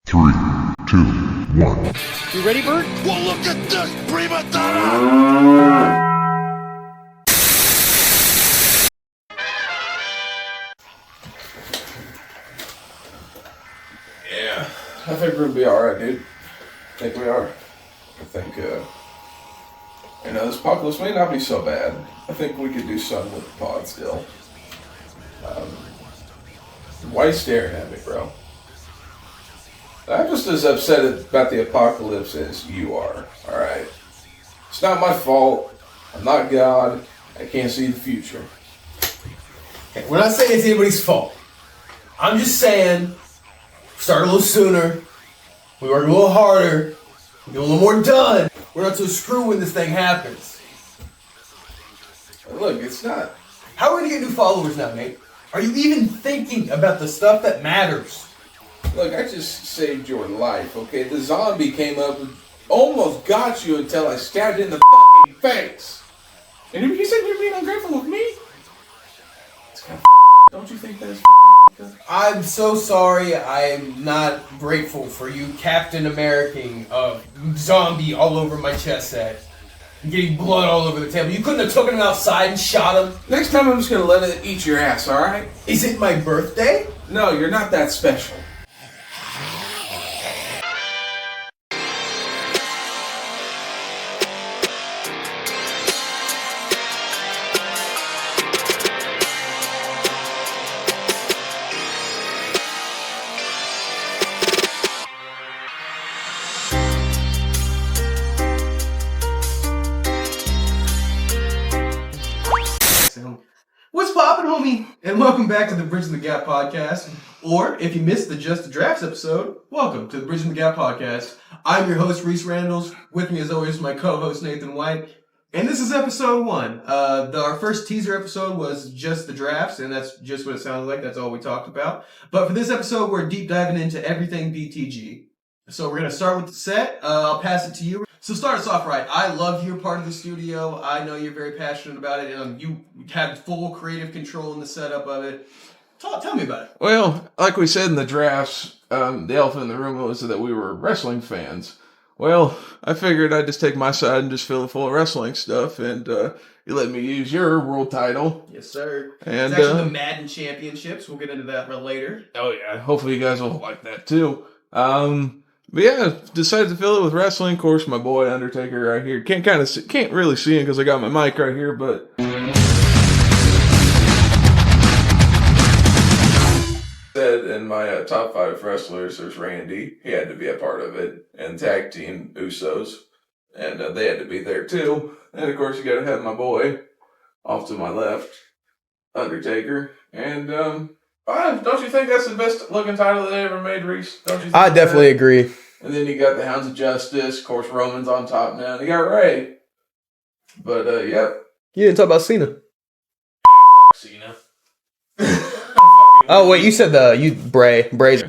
3, 2, 1. You ready, Bert? Well, look at this, prima donna! Yeah, I think we're gonna be alright, dude. I think we are. I think, this apocalypse may not be so bad. I think we could do something with the pod still. Why are you staring at me, bro? I'm just as upset about the apocalypse as you are, alright? It's not my fault. I'm not God. I can't see the future. Okay, we're not saying it's anybody's fault. I'm just saying, start a little sooner. We work a little harder. We get a little more done. We're not so screwed when this thing happens. Look, it's not. How are we gonna get new followers now, Nate? Are you even thinking about the stuff that matters? Look, I just saved your life, okay? The zombie came up and almost got you until I stabbed it in the fucking face. And you said you're being ungrateful with me? It's kind of don't you think that's I'm so sorry. I'm not grateful for you, Captain American, zombie all over my chest set. Getting blood all over the table. You couldn't have taken him outside and shot him? Next time I'm just gonna let it eat your ass, alright? Is it my birthday? No, you're not that special. What's poppin', homie? And welcome back to the Bridging the Gap podcast. Or, if you missed the Just the Drafts episode, welcome to the Bridging the Gap podcast. I'm your host, Reese Randalls. With me, as always, my co-host, Nathan White. And this is episode 1. Our first teaser episode was Just the Drafts, and that's just what it sounded like. That's all we talked about. But for this episode, we're deep diving into everything BTG. So we're going to start with the set. I'll pass it to you. So start us off right. I love your part of the studio. I know you're very passionate about it. And you had full creative control in the setup of it. Tell me about it. Well, like we said in the drafts, the elephant in the room was that we were wrestling fans. Well, I figured I'd just take my side and just fill it full of wrestling stuff, and you let me use your world title. Yes, sir. And, it's actually the Madden Championships. We'll get into that later. Oh yeah, hopefully you guys will like that too. But yeah, decided to fill it with wrestling. Of course, my boy Undertaker right here. Can't really see him because I got my mic right here, but said in my top 5 wrestlers, there's Randy. He had to be a part of it, and tag team Usos, and they had to be there too. And of course, you got to have my boy off to my left, Undertaker, and don't you think that's the best looking title they ever made, Reese? Don't you think I definitely agree. And then you got the Hounds of Justice. Of course, Roman's on top now. And you got Ray. But, yep. You didn't talk about Cena. Cena. Oh, wait, you said Bray's.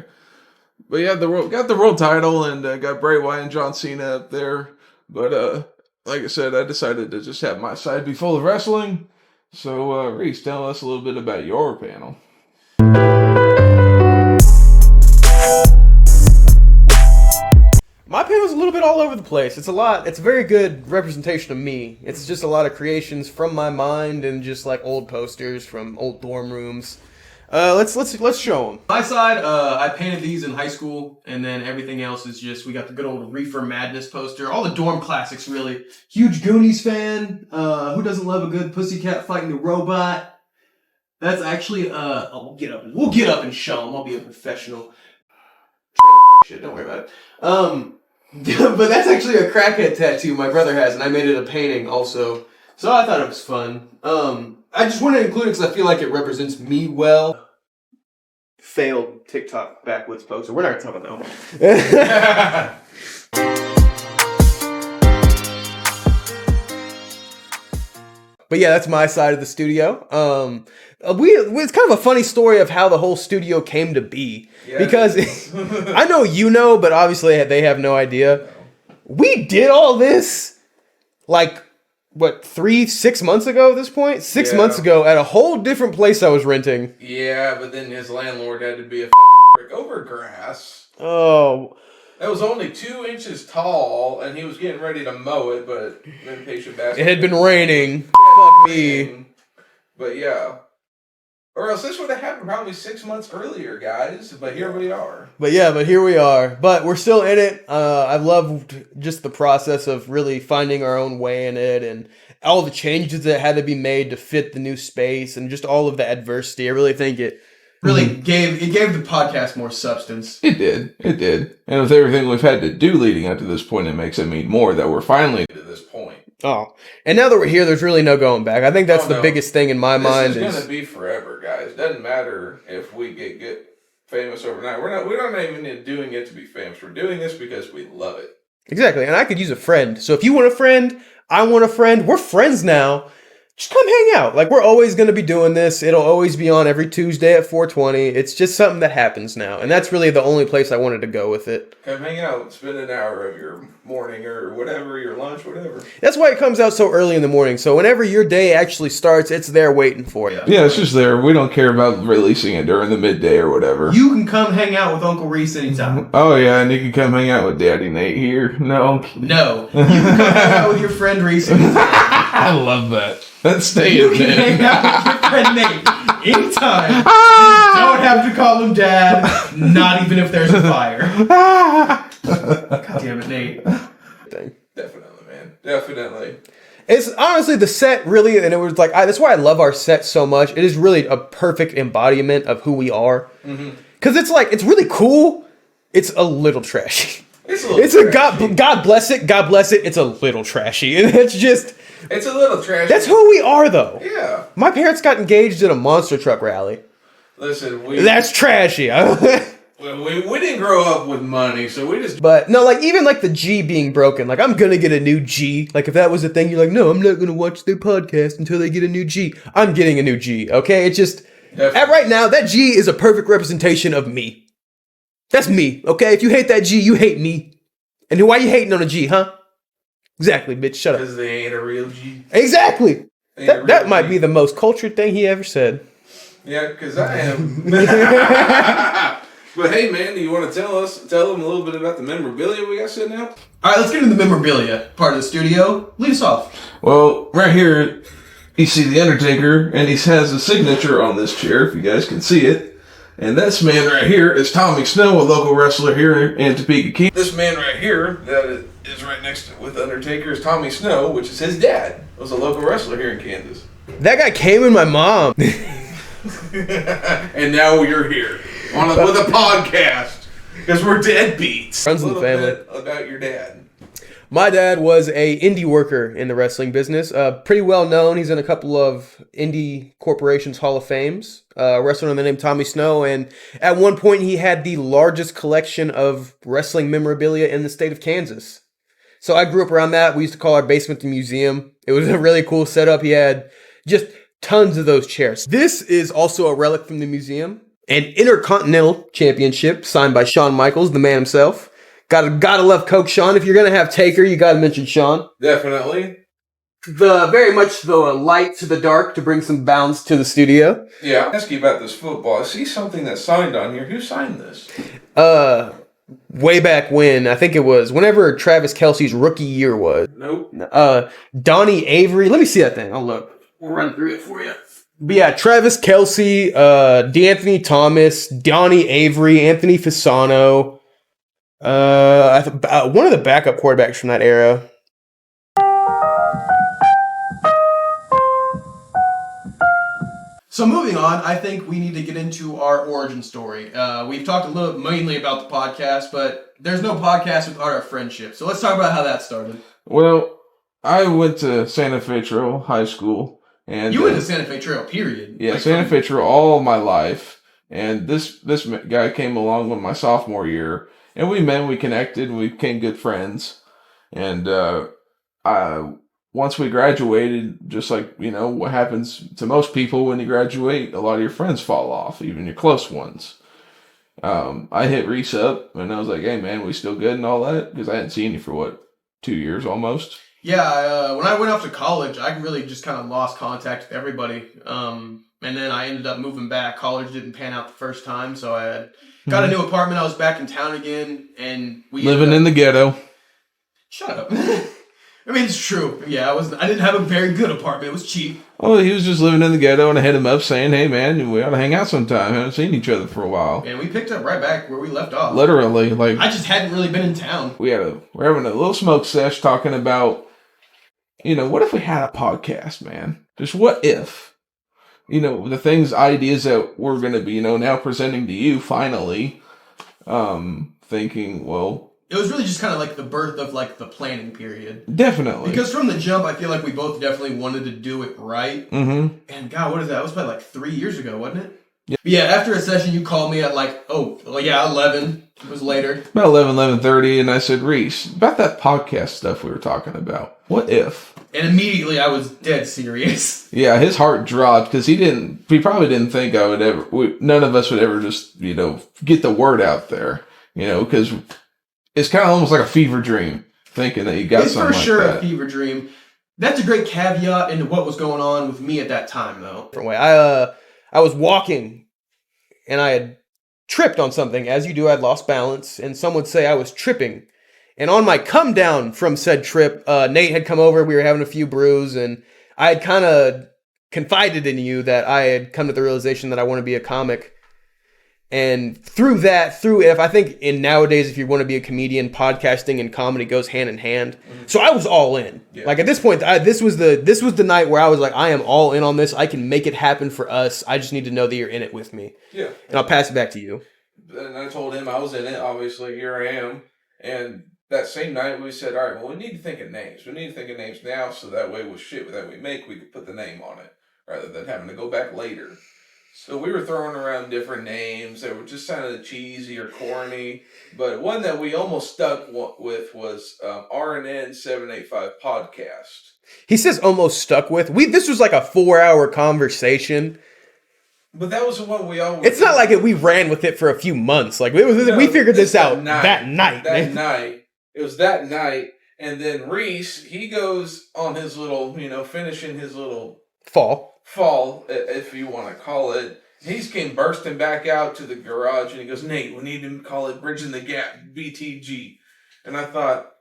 But yeah, got the world title and got Bray Wyatt and John Cena up there. But, like I said, I decided to just have my side be full of wrestling. So, Reese, tell us a little bit about your panel. My panel's a little bit all over the place. It's a very good representation of me. It's just a lot of creations from my mind and just like old posters from old dorm rooms. Let's show them. My side, I painted these in high school, and then everything else is just, we got the good old Reefer Madness poster. All the dorm classics, really. Huge Goonies fan. Who doesn't love a good pussycat fighting the robot? That's actually, we'll get up and show them. I'll be a professional. Shit, don't worry about it. But that's actually a crackhead tattoo my brother has, and I made it a painting also. So I thought it was fun. I just wanted to include it because I feel like it represents me well. Failed TikTok backwoods poster. We're not going to talk about that one. But yeah, that's my side of the studio. It's kind of a funny story of how the whole studio came to be. Yeah, because I know you know, but obviously they have no idea. We did all this like, 6 months ago at this point? 6 months ago at a whole different place I was renting. Yeah, but then his landlord had to be a fucking prick over grass. Oh, It was only 2 inches tall, and he was getting ready to mow it, but impatient bastard. it had been raining. Fuck me. But yeah. Or else this would have happened probably 6 months earlier, guys. But here we are. But here we are. But we're still in it. I've loved just the process of really finding our own way in it and all the changes that had to be made to fit the new space and just all of the adversity. I really think it really gave the podcast more substance. It did. And with everything we've had to do leading up to this point, it makes it mean more that we're finally to this point. Oh, and now that we're here, there's really no going back. I think that's the biggest thing in my mind. This is going to be forever, guys. Doesn't matter if we get famous overnight. We're not even doing it to be famous. We're doing this because we love it. Exactly, and I could use a friend. So if you want a friend, I want a friend. We're friends now. Just come hang out. Like, we're always going to be doing this. It'll always be on every Tuesday at 4:20. It's just something that happens now. And that's really the only place I wanted to go with it. Come hang out. Spend an hour of your morning or whatever, your lunch, whatever. That's why it comes out so early in the morning. So whenever your day actually starts, it's there waiting for you. Yeah, it's just there. We don't care about releasing it during the midday or whatever. You can come hang out with Uncle Reese anytime. Oh, yeah, and you can come hang out with Daddy Nate here. No. No. You can come hang out with your friend Reese anytime. I love that. That's staying You can hang out with your friend Nate anytime. You don't have to call him Dad, not even if there's a fire. God damn it, Nate. Definitely, man. Definitely. It's honestly the set really, and it was like, that's why I love our set so much. It is really a perfect embodiment of who we are. Because it's like, it's really cool. It's a little trashy. It's a God bless it. God bless it. It's a little trashy. And it's just... It's a little trashy. That's who we are, though. Yeah. My parents got engaged at a monster truck rally. Listen, that's trashy. we didn't grow up with money, so we just... But, no, like, even, like, the G being broken. Like, I'm gonna get a new G. Like, if that was a thing, you're like, no, I'm not gonna watch their podcast until they get a new G. I'm getting a new G, okay? It's just... Right now, that G is a perfect representation of me. That's me, okay? If you hate that G, you hate me. And why you hating on a G, huh? Exactly, bitch. Shut up. Because they ain't a real G. Exactly. That might be the most cultured thing he ever said. Yeah, because I am. But hey, man, do you want to tell them a little bit about the memorabilia we got sitting out? All right, let's get into the memorabilia part of the studio. Lead us off. Well, right here, you see the Undertaker, and he has a signature on this chair, if you guys can see it. And this man right here is Tommy Snow, a local wrestler here in Topeka, Kansas. This man right here that is right next to with Undertaker is Tommy Snow, which is his dad. Was a local wrestler here in Kansas. That guy came in my mom. And now you're here with a podcast because we're deadbeats. Friends of the family. Bit about your dad. My dad was a indie worker in the wrestling business. Pretty well known. He's in a couple of indie corporations Hall of Fames. Wrestler under the name Tommy Snow. And at one point, he had the largest collection of wrestling memorabilia in the state of Kansas. So I grew up around that. We used to call our basement the museum. It was a really cool setup. He had just tons of those chairs. This is also a relic from the museum. An Intercontinental Championship signed by Shawn Michaels, the man himself. Gotta love Coke, Sean. If you're gonna have Taker, you gotta mention Sean. Definitely. Very much the light to the dark to bring some bounds to the studio. Yeah, I'll ask you about this football. I see something that's signed on here. Who signed this? Way back when, I think it was whenever Travis Kelce's rookie year was. Nope. Donnie Avery. Let me see that thing. I'll look. We'll run through it for you. But yeah, Travis Kelce, DeAnthony Thomas, Donnie Avery, Anthony Fasano. One of the backup quarterbacks from that era. So moving on, I think we need to get into our origin story. We've talked a little mainly about the podcast, but there's no podcast without our friendship. So let's talk about how that started. Well, I went to Santa Fe Trail High School. And you went to Santa Fe Trail, period. Yeah, like Santa Fe Trail all my life. And this guy came along with my sophomore year. And we met, we connected, we became good friends. And once we graduated, just like, you know, what happens to most people when you graduate, a lot of your friends fall off, even your close ones. I hit Reese up, and I was like, hey, man, we still good and all that? Because I hadn't seen you for, 2 years almost? Yeah, when I went off to college, I really just kind of lost contact with everybody. And then I ended up moving back. College didn't pan out the first time, so I had Got a new apartment. I was back in town again, and we Living in the ghetto. Shut up. I mean, it's true. Yeah, I didn't have a very good apartment. It was cheap. Oh, he was just living in the ghetto, and I hit him up saying, "Hey, man, we ought to hang out sometime. Haven't seen each other for a while." And we picked up right back where we left off. Literally, like I just hadn't really been in town. we're having a little smoke sesh talking about, what if we had a podcast, man? Just what if? The ideas that we're going to be, now presenting to you finally. Thinking, well, it was really just kind of like the birth of like the planning period. Definitely. Because from the jump, I feel like we both definitely wanted to do it right. Mm-hmm. And God, what is that? That was probably like 3 years ago, wasn't it? Yeah, after a session, you called me at 11. It was later. About 11:30, and I said, Reese, about that podcast stuff we were talking about, what if? And immediately I was dead serious. Yeah, his heart dropped because he probably didn't think none of us would ever just, get the word out there, because it's kind of almost like a fever dream thinking that you got it's something for like sure that. A fever dream. That's a great caveat into what was going on with me at that time, though. Different way. I was walking, and I had tripped on something. As you do, I'd lost balance, and some would say I was tripping. And on my come down from said trip, Nate had come over. We were having a few brews, and I had kind of confided in you that I had come to the realization that I want to be a comic. And I think nowadays, if you want to be a comedian, podcasting and comedy goes hand in hand. Mm-hmm. So I was all in. Yeah. Like at this point, this was the night where I was like, I am all in on this. I can make it happen for us. I just need to know that you're in it with me. Yeah. And I'll pass it back to you. And I told him I was in it. Obviously, here I am. And that same night, we said, all right, well, we need to think of names. We need to think of names now, so that way with shit that we make, we could put the name on it, rather than having to go back later. So we were throwing around different names that were just kind of cheesy or corny. But one that we almost stuck with was RNN 785 Podcast. He says almost stuck with. This was like a 4-hour conversation. But that was the one we always... It's not like we ran with it for a few months. Like we figured this out that night. It was that night. And then Reese, he goes on his little, finishing his little... Fall, if you want to call it. He's came bursting back out to the garage, and he goes, Nate, we need to call it Bridging the Gap, BTG. And I thought,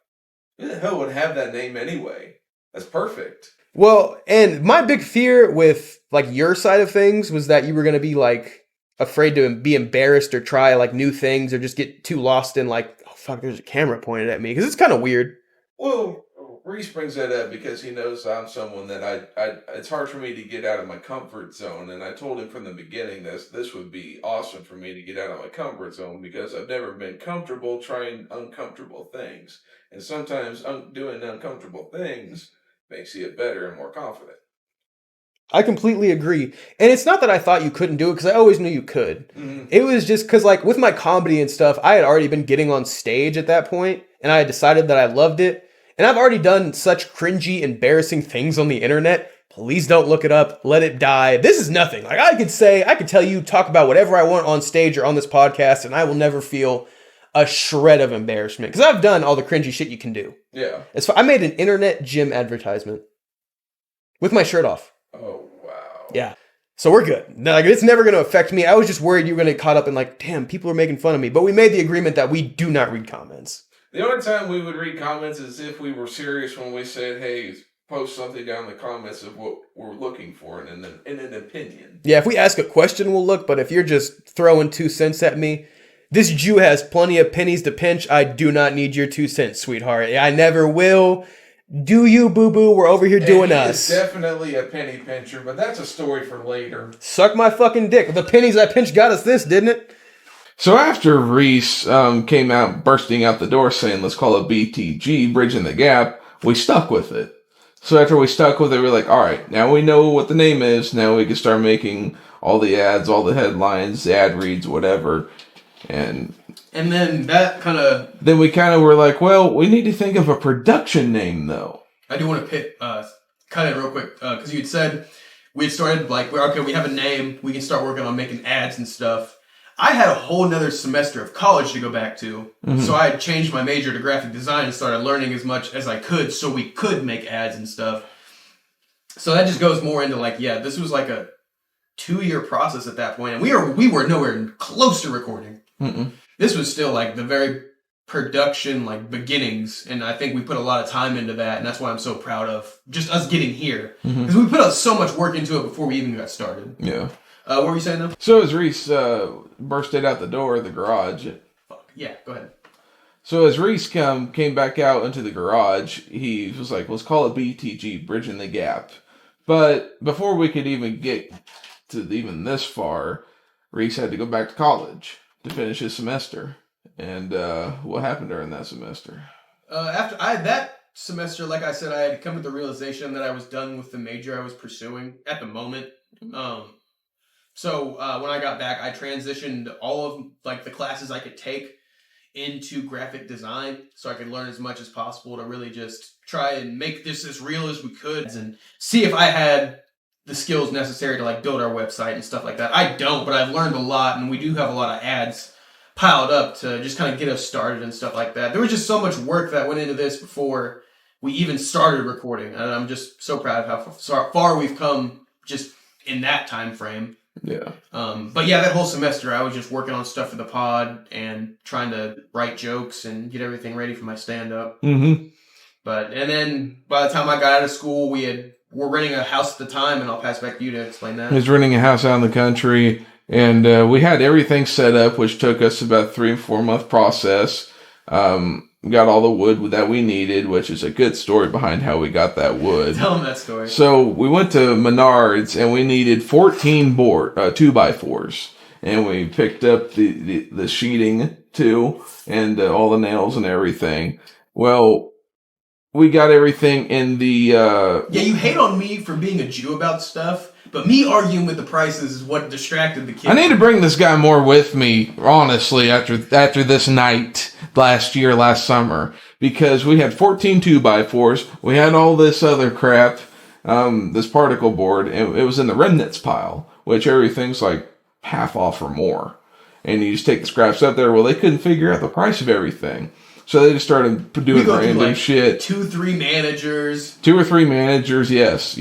who the hell would have that name anyway? That's perfect. Well, and my big fear with like your side of things was that you were going to be like afraid to be embarrassed or try like new things or just get too lost in like, oh fuck, there's a camera pointed at me, because it's kind of weird. Well, Reese brings that up because he knows I'm someone that it's hard for me to get out of my comfort zone. And I told him from the beginning this would be awesome for me to get out of my comfort zone, because I've never been comfortable trying uncomfortable things. And sometimes doing uncomfortable things makes you better and more confident. I completely agree. And it's not that I thought you couldn't do it, because I always knew you could. Mm-hmm. It was just because like with my comedy and stuff, I had already been getting on stage at that point, and I had decided that I loved it. And I've already done such cringy, embarrassing things on the internet. Please don't look it up. Let it die. This is nothing. Like I could tell you, talk about whatever I want on stage or on this podcast, and I will never feel a shred of embarrassment, because I've done all the cringy shit you can do. Yeah. I made an internet gym advertisement with my shirt off. Oh, wow. Yeah. So we're good. Like, it's never going to affect me. I was just worried you were going to get caught up in like, damn, people are making fun of me. But we made the agreement that we do not read comments. The only time we would read comments is if we were serious when we said, hey, post something down in the comments of what we're looking for in an opinion. Yeah, if we ask a question, we'll look. But if you're just throwing 2 cents at me, this Jew has plenty of pennies to pinch. I do not need your 2 cents, sweetheart. I never will. Do you, boo-boo? We're over here doing us. He's definitely a penny pincher, but that's a story for later. Suck my fucking dick. The pennies I pinched got us this, didn't it? So after Reese came out bursting out the door saying, let's call it BTG, Bridging the Gap, we stuck with it. So after we stuck with it, we're like, all right, now we know what the name is. Now we can start making all the ads, all the headlines, the ad reads, whatever. And then that kind of... Then we kind of were like, well, we need to think of a production name, though. I do want to cut it real quick, because you had said we had started, like, okay, we have a name. We can start working on making ads and stuff. I had a whole nother semester of college to go back to. Mm-hmm. So I had changed my major to graphic design and started learning as much as I could so we could make ads and stuff. So that just goes more into like, yeah, this was like a 2-year process at that point. And we were nowhere close to recording. This was still like the very production, like beginnings, and I think we put a lot of time into that, and that's why I'm so proud of just us getting here, because we put so much work into it before we even got started. Yeah. What were you saying though? So as Reese bursted out the door of the garage. Fuck. Yeah, go ahead. So as Reese came back out into the garage, he was like, let's call it BTG, Bridging the Gap. But before we could even get to even this far, Reese had to go back to college to finish his semester. And what happened during that semester? After that semester, like I said, I had come to the realization that I was done with the major I was pursuing at the moment. So when I got back, I transitioned all of like the classes I could take into graphic design, so I could learn as much as possible to really just try and make this as real as we could and see if I had the skills necessary to like build our website and stuff like that. I don't, but I've learned a lot, and we do have a lot of ads piled up to just kind of get us started and stuff like that. There was just so much work that went into this before we even started recording, and I'm just so proud of how far we've come just in that time frame. Yeah. But yeah, that whole semester I was just working on stuff for the pod and trying to write jokes and get everything ready for my stand-up. Mm-hmm. And then by the time I got out of school, we're renting a house at the time, and I'll pass back to you to explain that. He was renting a house out in the country, and we had everything set up, which took us about 3 or 4 month process. Got all the wood that we needed, which is a good story behind how we got that wood. Tell them that story. So we went to Menards, and we needed 14 2x4s, and we picked up the sheeting too, and all the nails and everything. Well, we got everything in the... Yeah, you hate on me for being a Jew about stuff, but me arguing with the prices is what distracted the kids. I need to bring this guy more with me, honestly, after this night last summer, because we had 14 2x4s, we had all this other crap, this particle board, and it was in the remnants pile, which everything's like half off or more. And you just take the scraps up there. Well, they couldn't figure out the price of everything. So they just started doing random shit. 2-3 managers. 2 or 3 managers, yes.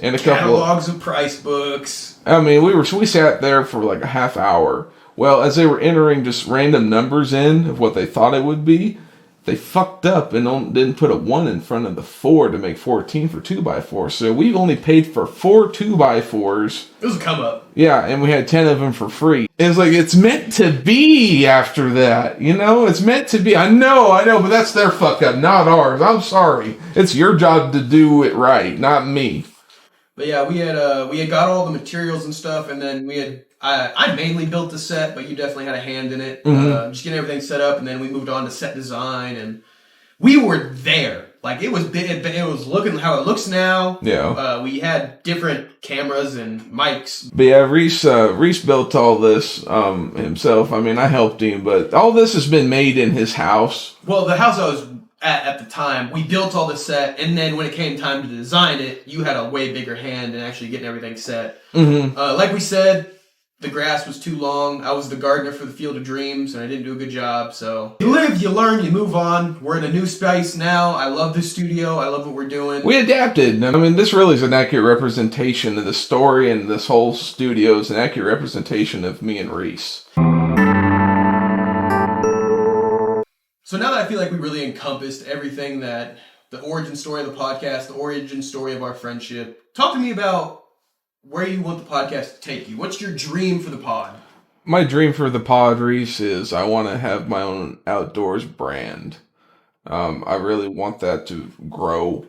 And a couple catalogs of price books. I mean, we sat there for like a half hour. Well, as they were entering just random numbers in of what they thought it would be, they fucked up and didn't put a 1 in front of the 4 to make 14 for 2x4. So we only paid for 4 2x4s. It was a come up. Yeah, and we had 10 of them for free. It's like, it's meant to be after that, you know? It's meant to be. I know, but that's their fuck up, not ours. I'm sorry. It's your job to do it right, not me. But yeah, we had got all the materials and stuff, and then we had... I mainly built the set, but you definitely had a hand in it. Just getting everything set up, and then we moved on to set design, and we were there. Like, it was looking how it looks now. Yeah. We had different cameras and mics. But yeah, Reese built all this himself. I mean, I helped him, but all this has been made in his house. Well, the house I was at the time, we built all the set, and then when it came time to design it, you had a way bigger hand in actually getting everything set. Mm-hmm. Like we said, the grass was too long. I was the gardener for the Field of Dreams, and I didn't do a good job, so... You live, you learn, you move on. We're in a new space now. I love this studio. I love what we're doing. We adapted. I mean, this really is an accurate representation of the story, and this whole studio is an accurate representation of me and Reese. So now that I feel like we really encompassed everything that... The origin story of the podcast, the origin story of our friendship. Talk to me about... where you want the podcast to take you. What's your dream for the pod? My dream for the pod, Reese, is I want to have my own outdoors brand. I really want that to grow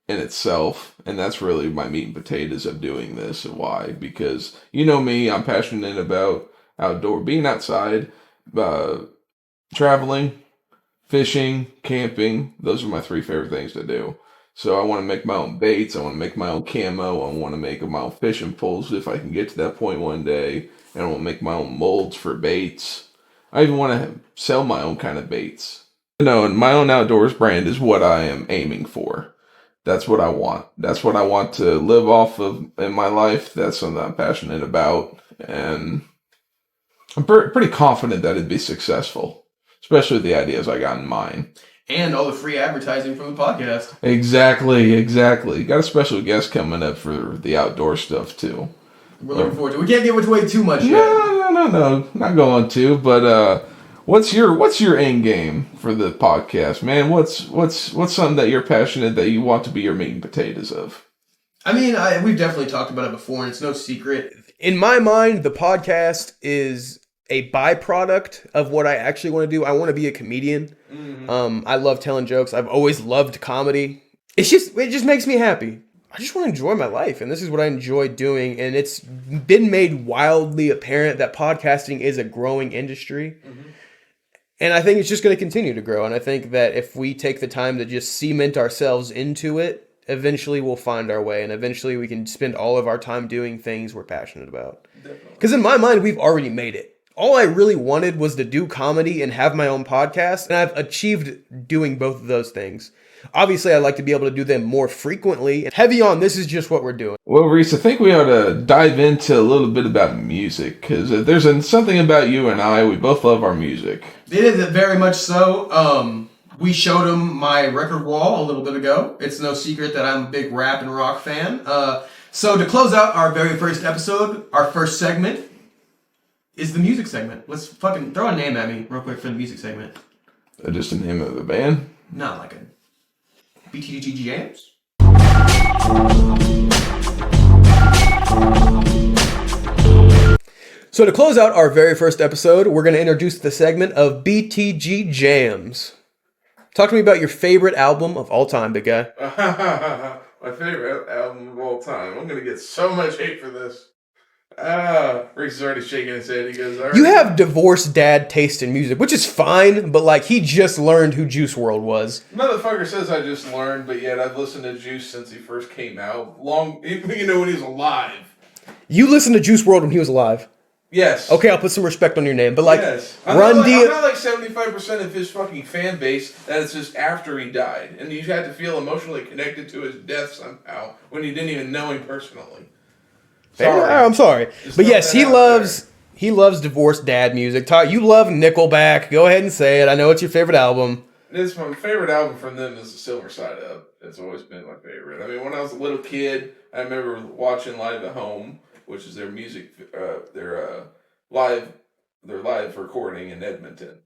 in itself, and that's really my meat and potatoes of doing this. And why? Because you know me, I'm passionate about being outside, traveling, fishing, camping. Those are my 3 favorite things to do. So I want to make my own baits. I want to make my own camo. I want to make my own fishing poles if I can get to that point one day. And I want to make my own molds for baits. I even want to sell my own kind of baits. You know, and my own outdoors brand is what I am aiming for. That's what I want. That's what I want to live off of in my life. That's something I'm passionate about. And I'm pretty confident that it'd be successful. Especially the ideas I got in mind. And all the free advertising from the podcast. Exactly. Got a special guest coming up for the outdoor stuff, too. We're looking forward to it. We can't give away too much yet. No. No, not going to. But what's your end game for the podcast, man? What's something that you're passionate that you want to be your meat and potatoes of? I mean, we've definitely talked about it before, and it's no secret. In my mind, the podcast is a byproduct of what I actually want to do. I want to be a comedian. I love telling jokes. I've always loved comedy. It just makes me happy. I just want to enjoy my life, and this is what I enjoy doing. And it's been made wildly apparent that podcasting is a growing industry. And I think it's just going to continue to grow. And I think that if we take the time to just cement ourselves into it, eventually we'll find our way. And eventually we can spend all of our time doing things we're passionate about. Because in my mind, we've already made it. All I really wanted was to do comedy and have my own podcast. And I've achieved doing both of those things. Obviously, I'd like to be able to do them more frequently. Heavy on, this is just what we're doing. Well, Reese, I think we ought to dive into a little bit about music, because there's something about you and I. We both love our music. It is very much so. We showed him my record wall a little bit ago. It's no secret that I'm a big rap and rock fan. So to close out our very first episode, our first segment is the music segment. Let's fucking throw a name at me real quick for the music segment. Just the name of the band? Not like a BTGxPOD. So to close out our very first episode, we're going to introduce the segment of BTG Jams. Talk to me about your favorite album of all time, big guy. My favorite album of all time. I'm going to get so much hate for this. Reese is already shaking his head. He goes, all right. You have divorced dad taste in music, which is fine, but like he just learned who Juice WRLD was. Motherfucker says I just learned, but yet I've listened to Juice since he first came out. When he was alive. You listened to Juice WRLD when he was alive. Yes. Okay, I'll put some respect on your name, but like, yes. I'm not like 75% of his fucking fan base that it's just after he died, and you had to feel emotionally connected to his death somehow when you didn't even know him personally. Sorry. I'm sorry, but yes, he loves divorced dad music. You love Nickelback. Go ahead and say it. I know it's your favorite album. It's my favorite album from them is The Silver Side Up. It's always been my favorite. I mean, when I was a little kid, I remember watching Live at Home, which is their music, their live recording in Edmonton.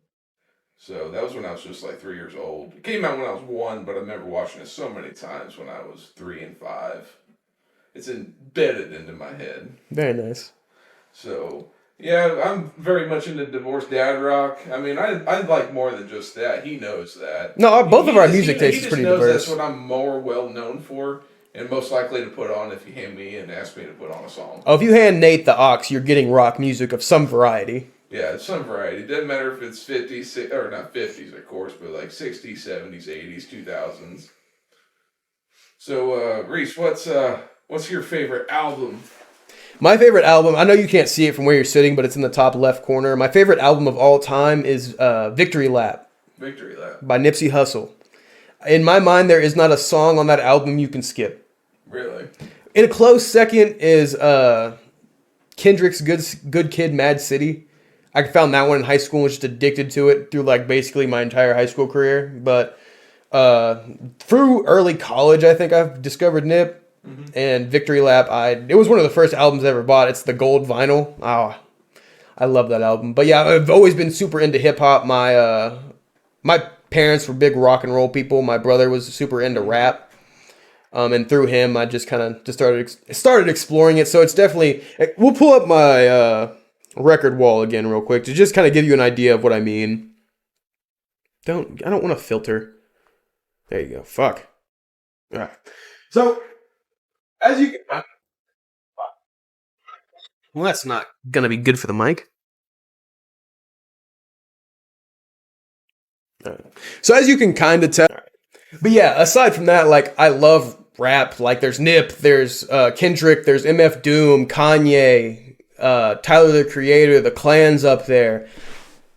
So that was when I was just like 3 years old. It came out when I was 1, but I remember watching it so many times when I was 3 and 5. It's embedded into my head. Very nice. So, yeah, I'm very much into divorced dad rock. I mean, I like more than just that. He knows that. No, both of our music taste is pretty diverse. He just knows that's what I'm more well known for and most likely to put on if you hand me and ask me to put on a song. Oh, if you hand Nate the aux, you're getting rock music of some variety. Yeah, it's some variety. It doesn't matter if it's 50s, or not 50s, of course, but like 60s, 70s, 80s, 2000s. So, Reese, what's your favorite album? My favorite album, I know you can't see it from where you're sitting, but it's in the top left corner. My favorite album of all time is Victory Lap. Victory Lap. By Nipsey Hussle. In my mind, there is not a song on that album you can skip. Really? In a close second is Kendrick's Good Kid, Mad City. I found that one in high school and was just addicted to it through like basically my entire high school career. But through early college, I think I've discovered Nip. And Victory Lap, it was one of the first albums I ever bought. It's the gold vinyl. Oh, I love that album. But yeah, I've always been super into hip hop. My parents were big rock and roll people. My brother was super into rap. And through him, I just kind of started exploring it. So it's definitely, we'll pull up my record wall again real quick to just kind of give you an idea of what I mean. I don't want to filter. There you go. Fuck. All right. So, as you can... Well, that's not going to be good for the mic. Right. So as you can kind of tell... But yeah, aside from that, like, I love rap. Like, there's Nip, there's Kendrick, there's MF Doom, Kanye, Tyler, the Creator, the Clan's up there.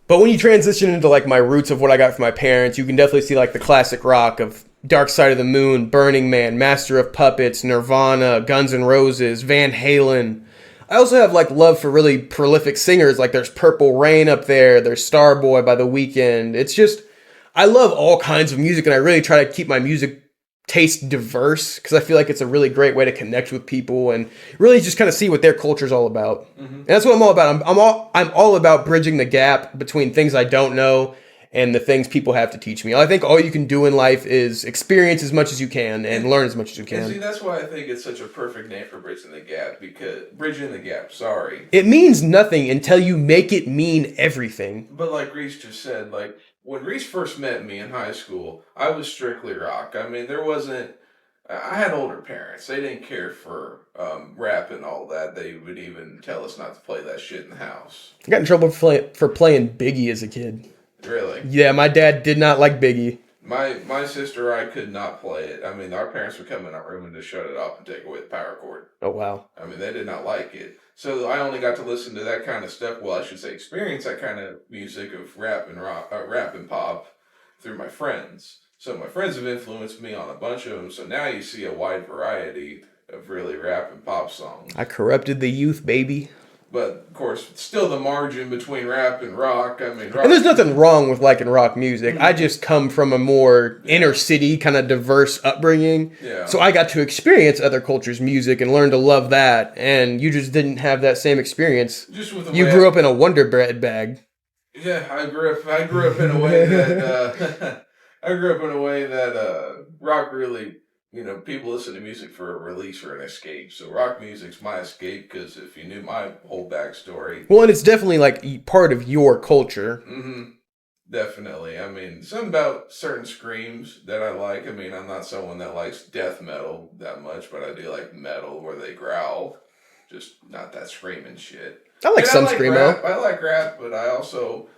But when you transition into, like, my roots of what I got from my parents, you can definitely see, like, the classic rock of Dark Side of the Moon, Burning Man, Master of Puppets, Nirvana, Guns N' Roses, Van Halen. I also have like love for really prolific singers, like there's Purple Rain up there, there's Starboy by The Weeknd. It's just, I love all kinds of music and I really try to keep my music taste diverse because I feel like it's a really great way to connect with people and really just kind of see what their culture's all about. And that's what I'm all about. I'm all about bridging the gap between things I don't know and the things people have to teach me. I think all you can do in life is experience as much as you can and learn as much as you And see, can. that's why I think it's such a perfect name for Bridging the Gap, because Bridging the Gap, sorry. It means nothing until you make it mean everything. But like Reese just said, like when Reese first met me in high school, I was strictly rock. I mean, there wasn't. I had older parents. They didn't care for rap and all that. They would even tell us not to play that shit in the house. I got in trouble for playing Biggie as a kid. Really? Yeah, my dad did not like Biggie. My sister, I could not play it. I mean, our parents would come in our room and just shut it off and take away the power cord. Oh, wow. I mean, they did not like it. So I only got to listen to that kind of stuff. Well, I should say experience that kind of music of rap and pop through my friends. So my friends have influenced me on a bunch of them. So now you see a wide variety of really rap and pop songs. I corrupted the youth, baby. But, of course, still the margin between rap and rock. I mean, rock. And there's nothing wrong with liking rock music. I just come from a more inner city, kind of diverse upbringing. Yeah. So I got to experience other cultures' music and learn to love that. And you just didn't have that same experience. Just with the You way grew up in a Wonder Bread bag. Yeah, I grew up in a way that rock really, people listen to music for a release or an escape. So rock music's my escape because if you knew my whole backstory. Well, and it's definitely like part of your culture. Mm-hmm. Definitely. I mean, something about certain screams that I like. I mean, I'm not someone that likes death metal that much, but I do like metal where they growl. Just not that screaming shit. I like some screamo. Rap. I like rap, but I also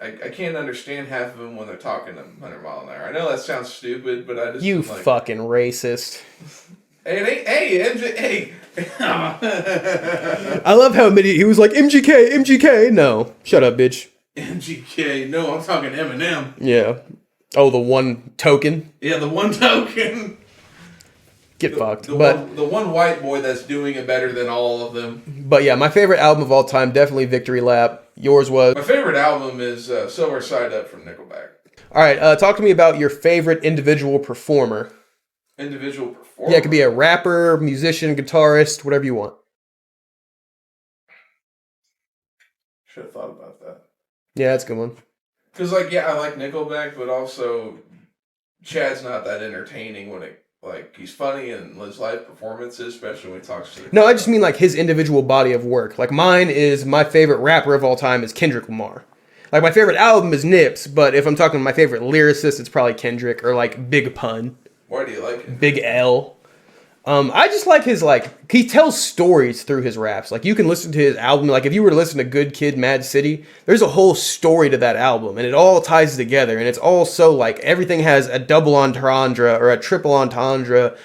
I can't understand half of them when they're talking 100 mile an hour. I know that sounds stupid, but I just You like, fucking racist. Hey. I love how many he was like MGK. No, shut up, bitch. MGK. No, I'm talking Eminem. Yeah. Oh, the one token. Yeah, the one token. Get fucked. The But one white boy that's doing it better than all of them. But yeah, my favorite album of all time, definitely Victory Lap. Yours was? My favorite album is Silver Side Up from Nickelback. All right, talk to me about your favorite individual performer. Individual performer? Yeah, it could be a rapper, musician, guitarist, whatever you want. Should have thought about that. Yeah, that's a good one. Because, I like Nickelback, but also Chad's not that entertaining when he's funny in his live performances, especially when he talks to the No, I just mean like his individual body of work. Like mine is my favorite rapper of all time is Kendrick Lamar. Like my favorite album is Nips, but if I'm talking my favorite lyricist, it's probably Kendrick or like Big Pun. Why do you like it? Big L. I just like his he tells stories through his raps. Like you can listen to his album. Like if you were to listen to Good Kid, Mad City, there's a whole story to that album, and it all ties together. And it's all so like everything has a double entendre or a triple entendre.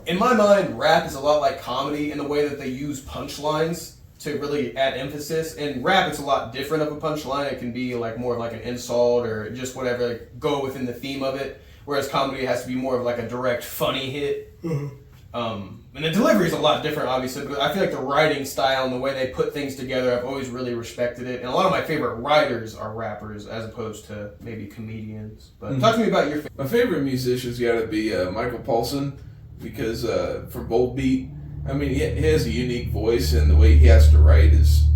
In my mind, rap is a lot like comedy in the way that they use punchlines to really add emphasis. In rap, it's a lot different of a punchline. It can be like more like an insult or just whatever, like, go within the theme of it. Whereas comedy has to be more of like a direct, funny hit. Mm-hmm. And the delivery is a lot different, obviously, but I feel like the writing style and the way they put things together, I've always really respected it. And a lot of my favorite writers are rappers as opposed to maybe comedians. But talk to me about your favorite. My favorite musician's got to be Michael Paulson, because from Bold Beat, I mean, he has a unique voice, and the way he has to write his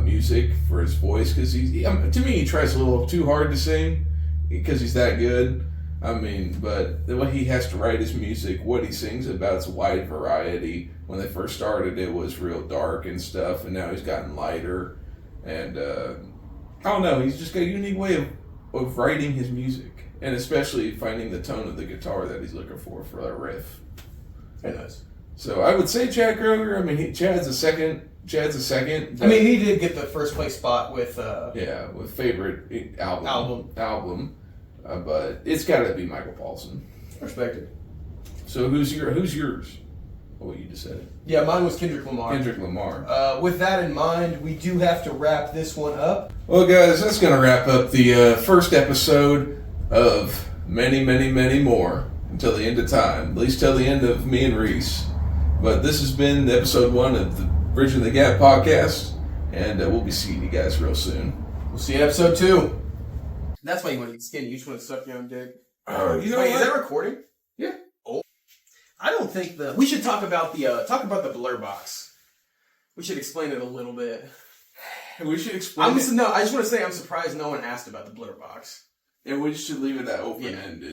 music for his voice, because to me, he tries a little too hard to sing because he's that good. I mean, but the way he has to write his music, what he sings about, it's a wide variety. When they first started, it was real dark and stuff, and now he's gotten lighter. And I don't know, he's just got a unique way of writing his music, and especially finding the tone of the guitar that he's looking for a riff. Very nice. So I would say Chad Kroeger. I mean, Chad's a second. I mean, he did get the first place spot with with favorite album. But it's got to be Michael Paulson. Respected. So who's yours? Oh, you just said it. Yeah, mine was Kendrick Lamar. Kendrick Lamar. With that in mind, we do have to wrap this one up. Well, guys, that's going to wrap up the first episode of many, many, many more until the end of time. At least till the end of me and Reese. But this has been episode 1 of the Bridging the Gap podcast, and we'll be seeing you guys real soon. We'll see you in episode 2. That's why you want to get skinny. You just want to suck your own dick. You know Wait, what? is that recording? Yeah. Oh. I don't think we should talk about the blur box. We should explain it a little bit. We should explain. I just want to say I'm surprised no one asked about the blur box. And we should leave it that open-ended.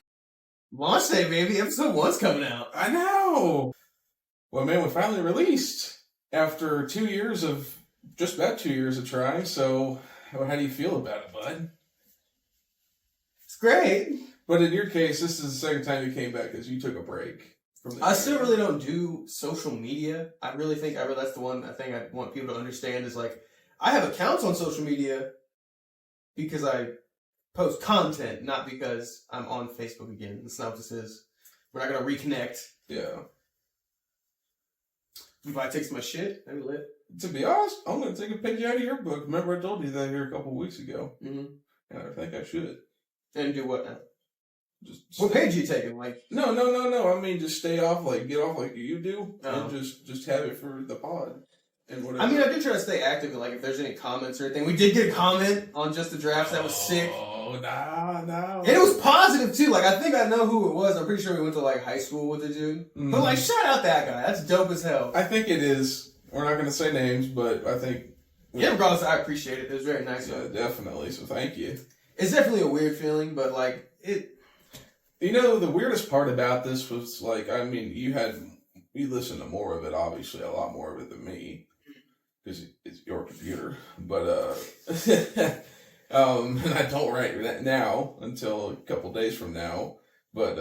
Launch day, baby. Episode 1's coming out. I know. Well, man, we finally released after just about 2 years of trying. So, how do you feel about it, bud? It's great. But in your case, this is the second time you came back because you took a break. I still really don't do social media. I really think that's the one thing I want people to understand is like, I have accounts on social media because I post content, not because I'm on Facebook again. That's not what this is. We're not going to reconnect. Yeah. You probably take my shit. That'd be lit. To be honest, I'm going to take a page out of your book. Remember I told you that here a couple weeks ago. Mm-hmm. And I think I should. And do what now? Just what page are you taking? Like No. I mean, just get off like you do, and just have it for the pod and whatever. I mean, I do try to stay active. Like, if there's any comments or anything, we did get a comment on Just the Drafts that was sick. Oh, no. And it was positive too. Like, I think I know who it was. I'm pretty sure we went to like high school with the dude. Mm-hmm. But like, shout out that guy. That's dope as hell. I think it is. We're not going to say names, but I think. Yeah, regardless, I appreciate it. It was very nice. Yeah, definitely. So thank you. It's definitely a weird feeling, but like it. You know, the weirdest part about this was, like, I mean, you listened to more of it, obviously, a lot more of it than me, because it's your computer, but, and I don't write that now until a couple days from now, but,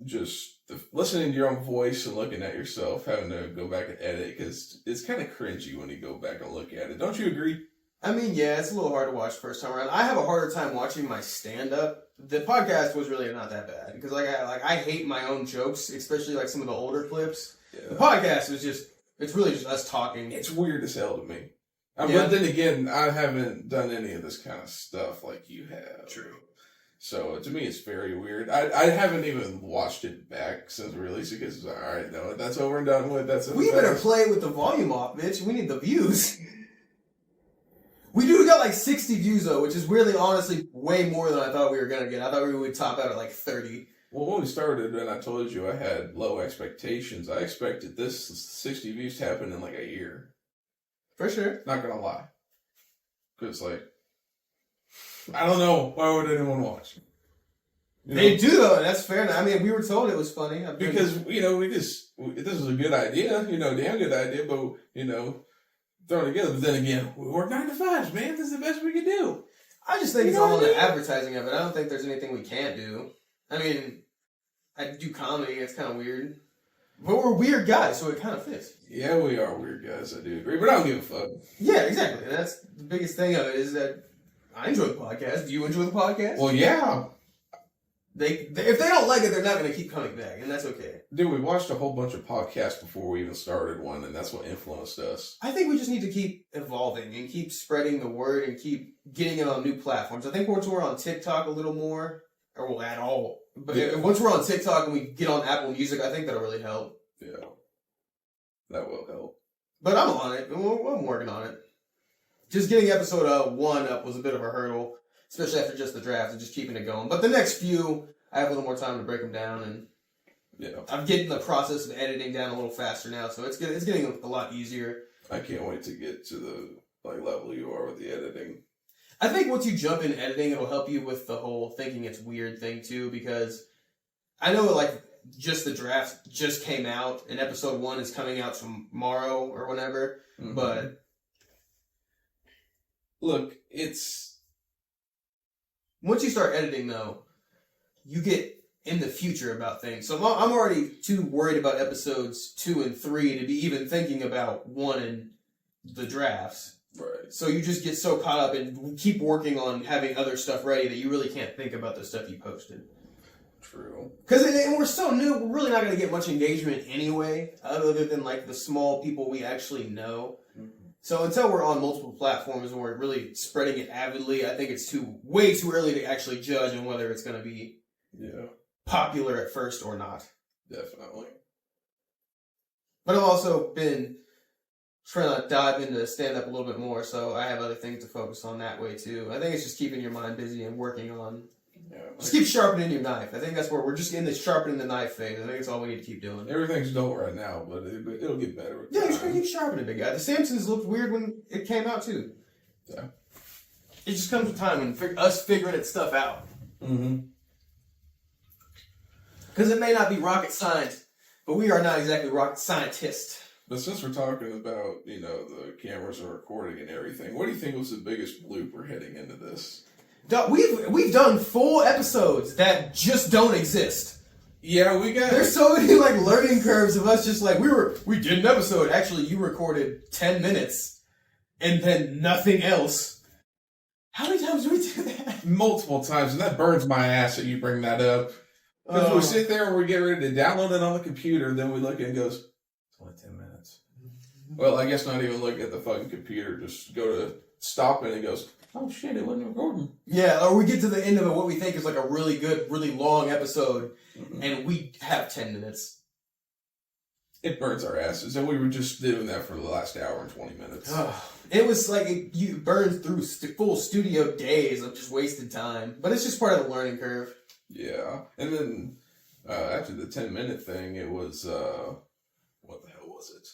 just listening to your own voice and looking at yourself, having to go back and edit, because it's kind of cringy when you go back and look at it. Don't you agree? I mean, yeah, it's a little hard to watch first time around. I have a harder time watching my stand-up. The podcast was really not that bad because I hate my own jokes, especially like some of the older clips. Yeah. The podcast was it's really just us talking. It's weird as hell to me. But then again, I haven't done any of this kind of stuff like you have. True. So to me, it's very weird. I haven't even watched it back since release because it's all right. No, that's over and done with. We better play with the volume off, bitch. We need the views. We got like 60 views though, which is really honestly way more than I thought we were gonna get. I thought we would top out at like 30. Well, when we started, and I told you I had low expectations, I expected this 60 views to happen in like a year. For sure. Not gonna lie. Because like, I don't know, why would anyone watch? They do though, and that's fair. I mean, we were told it was funny. Because, this was a good idea, damn good idea, but, thrown together, but then again, we work 9 to 5s, man. This is the best we can do. I just think it's all in the advertising of it. I don't think there's anything we can't do. I mean, I do comedy. It's kind of weird. But we're weird guys, so it kind of fits. Yeah, we are weird guys. I do agree, but I don't give a fuck. Yeah, exactly. And that's the biggest thing of it is that I enjoy the podcast. Do you enjoy the podcast? Well, yeah. If they don't like it, they're not going to keep coming back, and that's okay. Dude, we watched a whole bunch of podcasts before we even started one, and that's what influenced us. I think we just need to keep evolving and keep spreading the word and keep getting it on new platforms. I think once we're on TikTok a little more, or well, at all, but once we're on TikTok and we get on Apple Music, I think that'll really help. Yeah, that will help. But I'm on it, and I'm working on it. Just getting episode 1 up was a bit of a hurdle. Especially after just the draft and just keeping it going. But the next few, I have a little more time to break them down, and I'm getting the process of editing down a little faster now, so it's getting a lot easier. I can't wait to get to the level you are with the editing. I think once you jump in editing, it'll help you with the whole thinking it's weird thing too, because I know like just the draft just came out, and episode 1 is coming out tomorrow or whenever, but look, it's. Once you start editing, though, you get in the future about things. So I'm already too worried about episodes 2 and 3 to be even thinking about 1 and the drafts. Right. So you just get so caught up and keep working on having other stuff ready that you really can't think about the stuff you posted. True. Because we're so new, we're really not going to get much engagement anyway, other than like the small people we actually know. So until we're on multiple platforms and we're really spreading it avidly, I think it's way too early to actually judge on whether it's going to be popular at first or not. Definitely. But I've also been trying to dive into stand-up a little bit more, so I have other things to focus on that way too. I think it's just keeping your mind busy and working on Yeah, Just keep sharpening your knife. I think that's where we're just in the sharpening the knife phase. I think it's all we need to keep doing. everything's dull right now, but it'll get better. With Yeah, you're time. just gonna keep sharpening, big guy. The Simpsons looked weird when it came out too. Yeah. It just comes with time and us figuring its stuff out. Mm-hmm. Because it may not be rocket science, but we are not exactly rocket scientists. But since we're talking about, the cameras and recording and everything, what do you think was the biggest blooper heading into this? We've done full episodes that just don't exist. Yeah, we got. There's so many like learning curves of us just like we did an episode. Actually, you recorded 10 minutes and then nothing else. How many times do we do that? Multiple times, and that burns my ass that you bring that up. Because we sit there and we get ready to download it on the computer, then we look at it and goes, it's only 10 minutes. Well, I guess not even look at the fucking computer, just go to stop it and it goes, oh shit, it wasn't recording. Yeah, or we get to the end of it, what we think is like a really good, really long episode, and we have 10 minutes. It burns our asses, and we were just doing that for the last hour and 20 minutes. It was like you burned through full studio days of just wasted time, but it's just part of the learning curve. Yeah, and then after the 10-minute thing, it was, what the hell was it?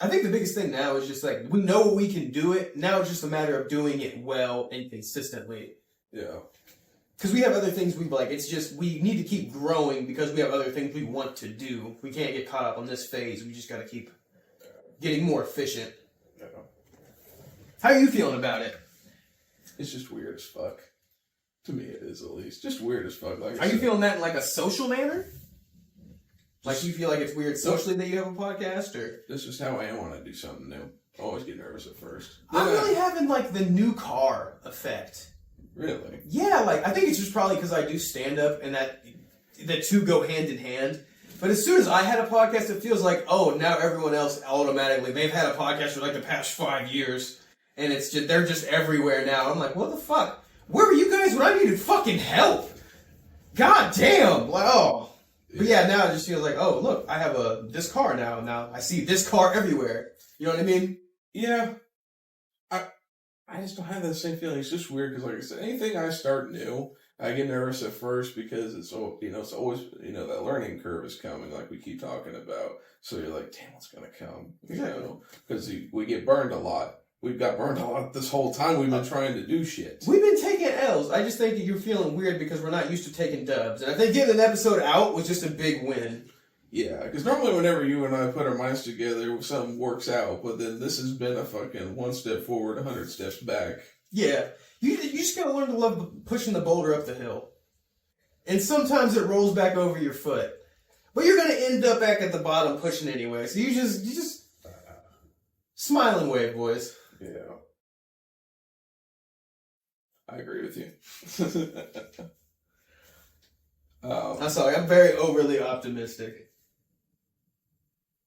I think the biggest thing now is just like, we know we can do it, now it's just a matter of doing it well and consistently. Yeah. Because we have other things we like, it's just, we need to keep growing because we have other things we want to do. We can't get caught up on this phase, we just gotta keep getting more efficient. Yeah. How are you feeling about it? It's just weird as fuck. To me, it is, at least. Just weird as fuck. Like Are you feeling that in like a social manner? Like you feel like it's weird socially that you have a podcast, or? That's just how I am when I do something new. I always get nervous at first. I'm really having like the new car effect. Really? Yeah, like I think it's just probably because I do stand up and that the two go hand in hand. But as soon as I had a podcast, it feels like, oh, now everyone else automatically, they've had a podcast for like the past 5 years, and it's just they're just everywhere now. I'm like, what the fuck? Where were you guys when I needed fucking help? God damn! Like, oh. But yeah, now it just feels like, oh, look, I have this car now. Now I see this car everywhere. You know what I mean? Yeah. I just don't have that same feeling. It's just weird because, like I said, anything I start new, I get nervous at first because it's always, that learning curve is coming, like we keep talking about. So you're like, damn, what's going to come? Because we get burned a lot. We've got burned a lot this whole time we've been trying to do shit. We've been taking L's. I just think that you're feeling weird because we're not used to taking dubs. And I think getting an episode out was just a big win. Yeah, because normally whenever you and I put our minds together, something works out. But then this has been a fucking 1 step forward, 100 steps back. Yeah. You just gotta learn to love pushing the boulder up the hill. And sometimes it rolls back over your foot. But you're gonna end up back at the bottom pushing anyway. So you just smile and wave, boys. Yeah. I agree with you. I'm sorry, I'm very overly optimistic.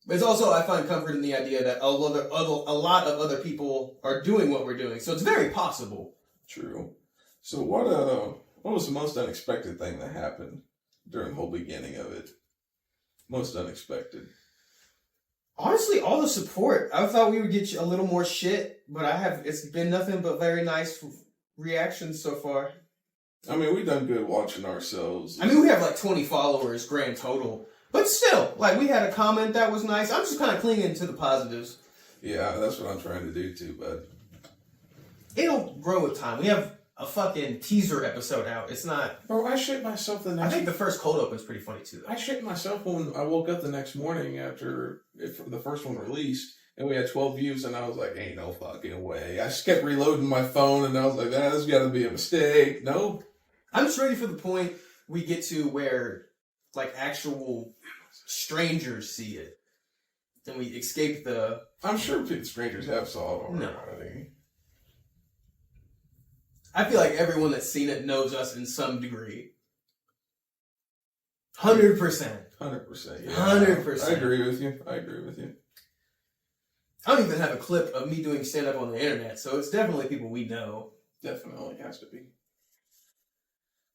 But it's also, I find comfort in the idea that a lot of other people are doing what we're doing. So it's very possible. True. So what was the most unexpected thing that happened during the whole beginning of it? Most unexpected. Honestly, all the support. I thought we would get a little more shit, but it's been nothing but very nice reactions so far. I mean, we've done good watching ourselves. I mean, we have like 20 followers grand total. But still, like, we had a comment that was nice. I'm just kind of clinging to the positives. Yeah, that's what I'm trying to do too, bud. It'll grow with time. We have a fucking teaser episode out. It's not... Bro, I shit myself the next... I think the first cold open's pretty funny too, though. I shit myself when I woke up the next morning after the first one released, and we had 12 views, and I was like, ain't no fucking way. I just kept reloading my phone, and I was like, this got to be a mistake. No. I'm just ready for the point we get to where, like, actual strangers see it. Then we escape the... I'm sure strangers have saw it already. No. I feel like everyone that's seen it knows us in some degree. 100%. 100%. Yeah. 100%. I agree with you. I don't even have a clip of me doing stand-up on the internet, so it's definitely people we know. Definitely has to be.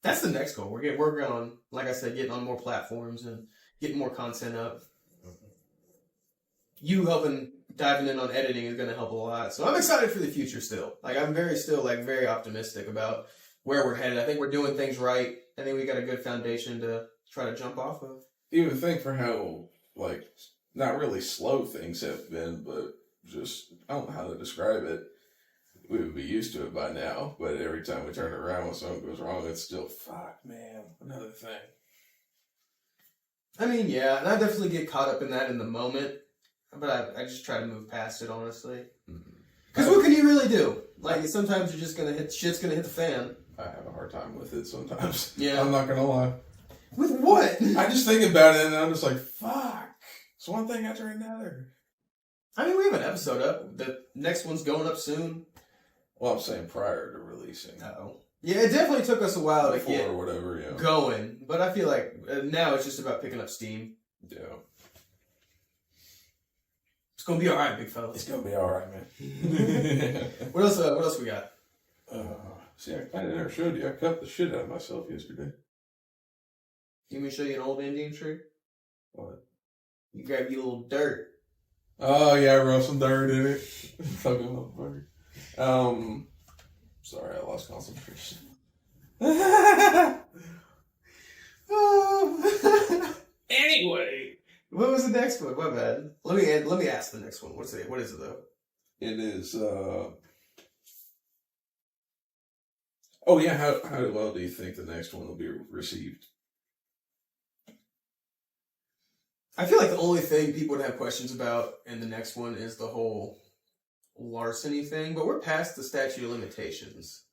That's the next goal. We're working on, like I said, getting on more platforms and getting more content up. You helping diving in on editing is going to help a lot. So I'm excited for the future still. Like, I'm very optimistic about where we're headed. I think we're doing things right. I think we got a good foundation to try to jump off of. You would think for how, like, not really slow things have been, but just, I don't know how to describe it. We would be used to it by now, but every time we turn around when something goes wrong, it's still, fuck, man, another thing. I mean, yeah, and I definitely get caught up in that in the moment, but I just try to move past it, honestly. Because what can you really do? Like, sometimes you're just gonna shit's gonna hit the fan. I have a hard time with it sometimes. Yeah. I'm not gonna lie. With what? I just think about it and I'm just like, fuck. It's one thing after another. I mean, we have an episode up. The next one's going up soon. Well, I'm saying prior to releasing. Uh-oh. Yeah, it definitely took us a while to get or whatever, yeah. going, but I feel like now it's just about picking up steam. Yeah. It's gonna be all right, big fella. It's gonna be all right, man. What else we got? See, I never showed you. I cut the shit out of myself yesterday. You want me to show you an old Indian tree? What? You grab your little dirt. Oh yeah, I wrote some dirt in it. Fucking motherfucker. Sorry, I lost concentration. Anyway, what was the next one? My bad. Let me ask the next one. What is it though? it is. Oh yeah, how well do you think the next one will be received? I feel like the only thing people would have questions about in the next one is the whole larceny thing, but we're past the statute of limitations.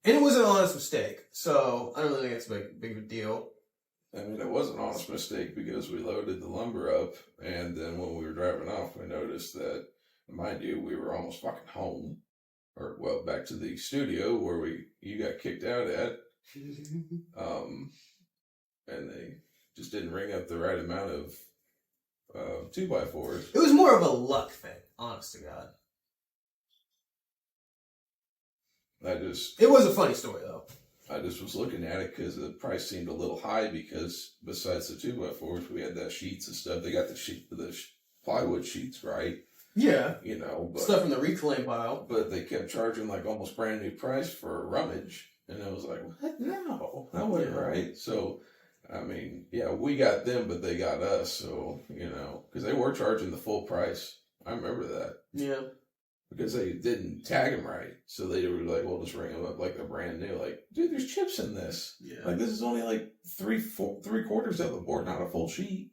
And it was an honest mistake, so I don't really think it's a big of a deal. I mean, it was an honest mistake because we loaded the lumber up, and then when we were driving off, we noticed that, mind you, we were almost fucking home, or well, back to the studio where you got kicked out at, and they just didn't ring up the right amount of 2x4s. It was more of a luck thing, honest to God. It was a funny story, though. I just was looking at it because the price seemed a little high because besides the 2x4s, we had that sheets and stuff. They got the plywood sheets, right? Yeah. You know. But, stuff in the reclaim pile. But they kept charging like almost brand new price for a rummage. And I was like, what? No, that wasn't right. So, I mean, yeah, we got them, but they got us. So, you know, because they were charging the full price. I remember that. Yeah. Because they didn't tag them right. So they were like, we'll just ring them up like they're brand new. Like, dude, there's chips in this. Yeah. Like, this is only like three quarters of a board, not a full sheet.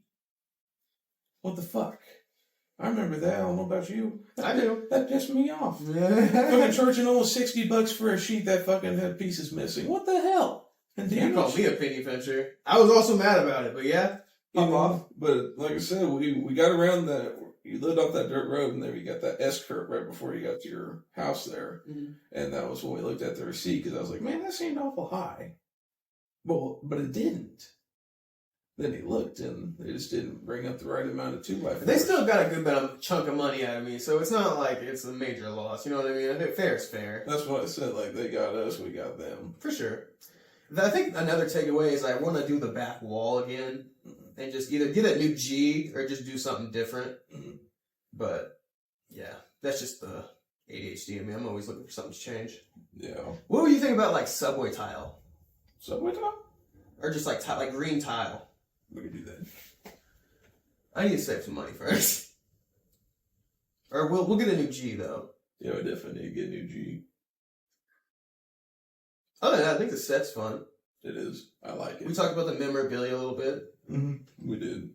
What the fuck? I remember that. I don't know about you. I do. That pissed me off. Fucking charging almost $60 for a sheet that fucking had pieces missing. What the hell? And you called me a penny pincher. I was also mad about it, but yeah. Pop off. But like I said, we got around that. You lived off that dirt road, and then we got that S curve right before you got to your house there. Mm-hmm. And that was when we looked at the receipt, because I was like, man, that seemed awful high. Well, but it didn't. Then he looked, and they just didn't bring up the right amount of 2x4s. They still got a good chunk of money out of me, so it's not like it's a major loss. You know what I mean? I think fair is fair. That's what I said. Like, they got us, we got them. For sure. I think another takeaway is I want to do the back wall again. And just either get a new G or just do something different. Mm-hmm. But, yeah, that's just the ADHD in me. I'm always looking for something to change. Yeah. What would you think about, like, subway tile? Subway tile? Or just, like, like green tile? We could do that. I need to save some money first. Or we'll get a new G, though. Yeah, we definitely need to get a new G. Other than that, I think the set's fun. It is. I like it. We talked about the memorabilia a little bit. Mm-hmm. We did.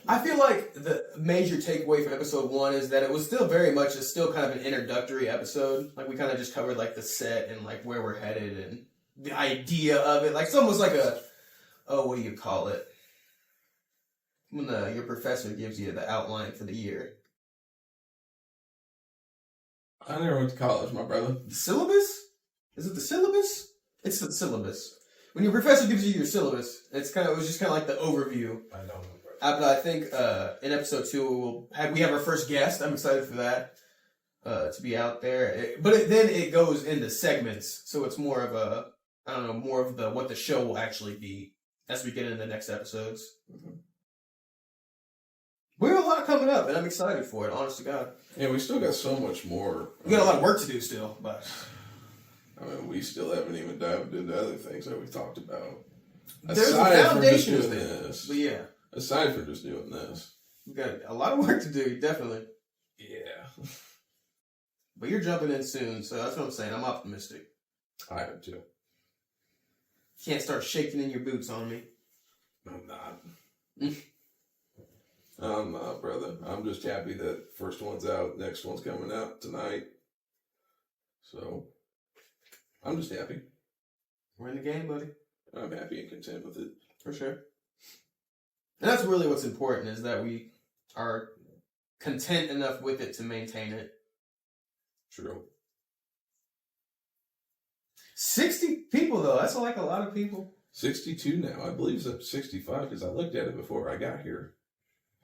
I feel like the major takeaway from episode 1 is that it was still very much still kind of an introductory episode. Like, we kind of just covered, like, the set and, like, where we're headed and the idea of it. Like, it's almost like what do you call it? When your professor gives you the outline for the year. I never went to college, my brother. The syllabus? Is it the syllabus? It's the syllabus. When your professor gives you your syllabus, it was just kind of like the overview. I don't know. But I think in episode 2 we have our first guest. I'm excited for that to be out there. Then it goes into segments, so it's more of more of what the show will actually be as we get into the next episodes. Mm-hmm. We have a lot coming up, and I'm excited for it. Honest to God. Yeah, we still got so much more. We got a lot of work to do still, but I mean, we still haven't even dived into other things that we've talked about. There's a Aside from just foundation doing of it. this. But yeah, Aside from just doing this. we got a lot of work to do, definitely. Yeah. But you're jumping in soon, so that's what I'm saying. I'm optimistic. I am too. Can't start shaking in your boots on me. I'm not. I'm not, brother. I'm just happy that first one's out, next one's coming out tonight. So, I'm just happy. We're in the game, buddy. I'm happy and content with it. For sure. And that's really what's important, is that we are content enough with it to maintain it. True. 60 people, though. That's like a lot of people. 62 now. I believe it's up to 65 because I looked at it before I got here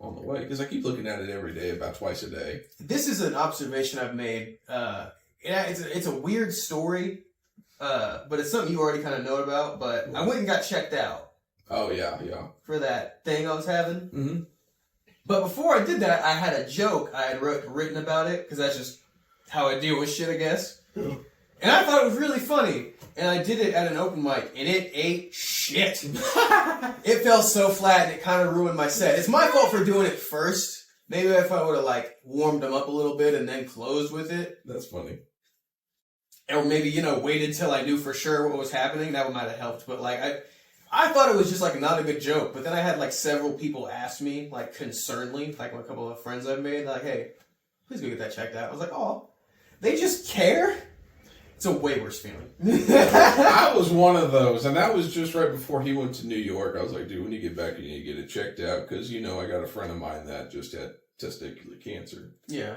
on the way. Because I keep looking at it every day, about twice a day. This is an observation I've made. It's a weird story, but it's something you already kind of know about. But I went and got checked out. Oh, yeah. For that thing I was having. Mm-hmm. But before I did that, I had a joke I had written about it, because that's just how I deal with shit, I guess. And I thought it was really funny. And I did it at an open mic, and it ate shit. It fell so flat, and it kind of ruined my set. It's my fault for doing it first. Maybe if I would have, like, warmed them up a little bit and then closed with it. That's funny. Or maybe, waited till I knew for sure what was happening. That might have helped. But, like, I thought it was just, like, not a good joke. But then I had, like, several people ask me, like, concernedly, like a couple of friends I've made, like, hey, please go get that checked out. I was like, oh, they just care? It's a way worse feeling. I was one of those, and that was just right before he went to New York. I was like, dude, when you get back, you need to get it checked out, because, I got a friend of mine that just had testicular cancer. Yeah.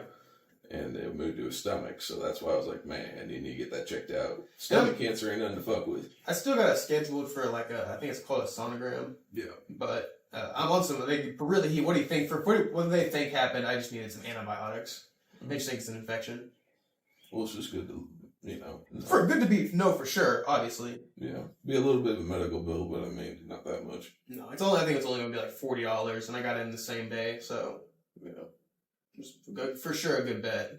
And it moved to his stomach, so that's why I was like, man, you need to get that checked out. Stomach cancer ain't nothing to fuck with. I still got it scheduled for, like, I think it's called a sonogram. Yeah. But I'm on some, what do you think, what do they think happened? I just needed some antibiotics. They just think it's an infection. Well, it's just good to, For good to be, for sure, obviously. Yeah. Be a little bit of a medical bill, but I mean, not that much. No, I think it's only going to be like $40, and I got it in the same day, so. Yeah. Good, for sure, a good bet.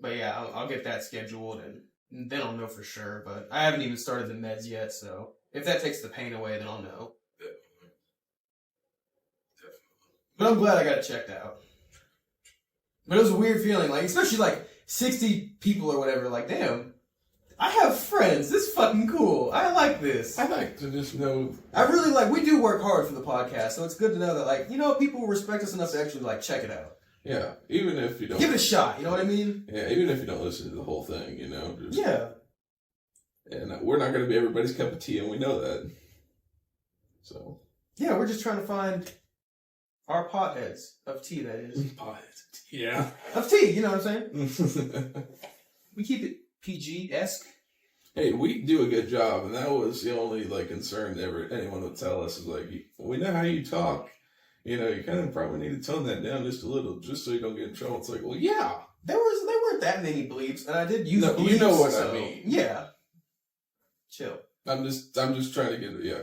But yeah, I'll get that scheduled, and then I'll know for sure. But I haven't even started the meds yet, so if that takes the pain away, then I'll know. Definitely. But I'm glad I got it checked out. But it was a weird feeling, like, especially like 60 people or whatever, like, damn, I have friends. This is fucking cool. I like this. I like to just know. I really we do work hard for the podcast, so it's good to know that, like, people respect us enough to actually, like, check it out. Yeah, even if you don't. Give it a shot, you know what I mean? Yeah, even if you don't listen to the whole thing, Just, yeah. And we're not going to be everybody's cup of tea, and we know that. So. Yeah, we're just trying to find our potheads of tea, that is. Potheads. Yeah. Of tea, you know what I'm saying? We keep it PG-esque. Hey, we do a good job, and that was the only, concern anyone would tell us is, we know how you talk. You kind of probably need to tone that down just a little, just so you don't get in trouble. It's like, well, yeah. There weren't that many bleeps, and I did use bleeps. You know what I mean. Yeah. Chill. I'm just trying to get it, yeah.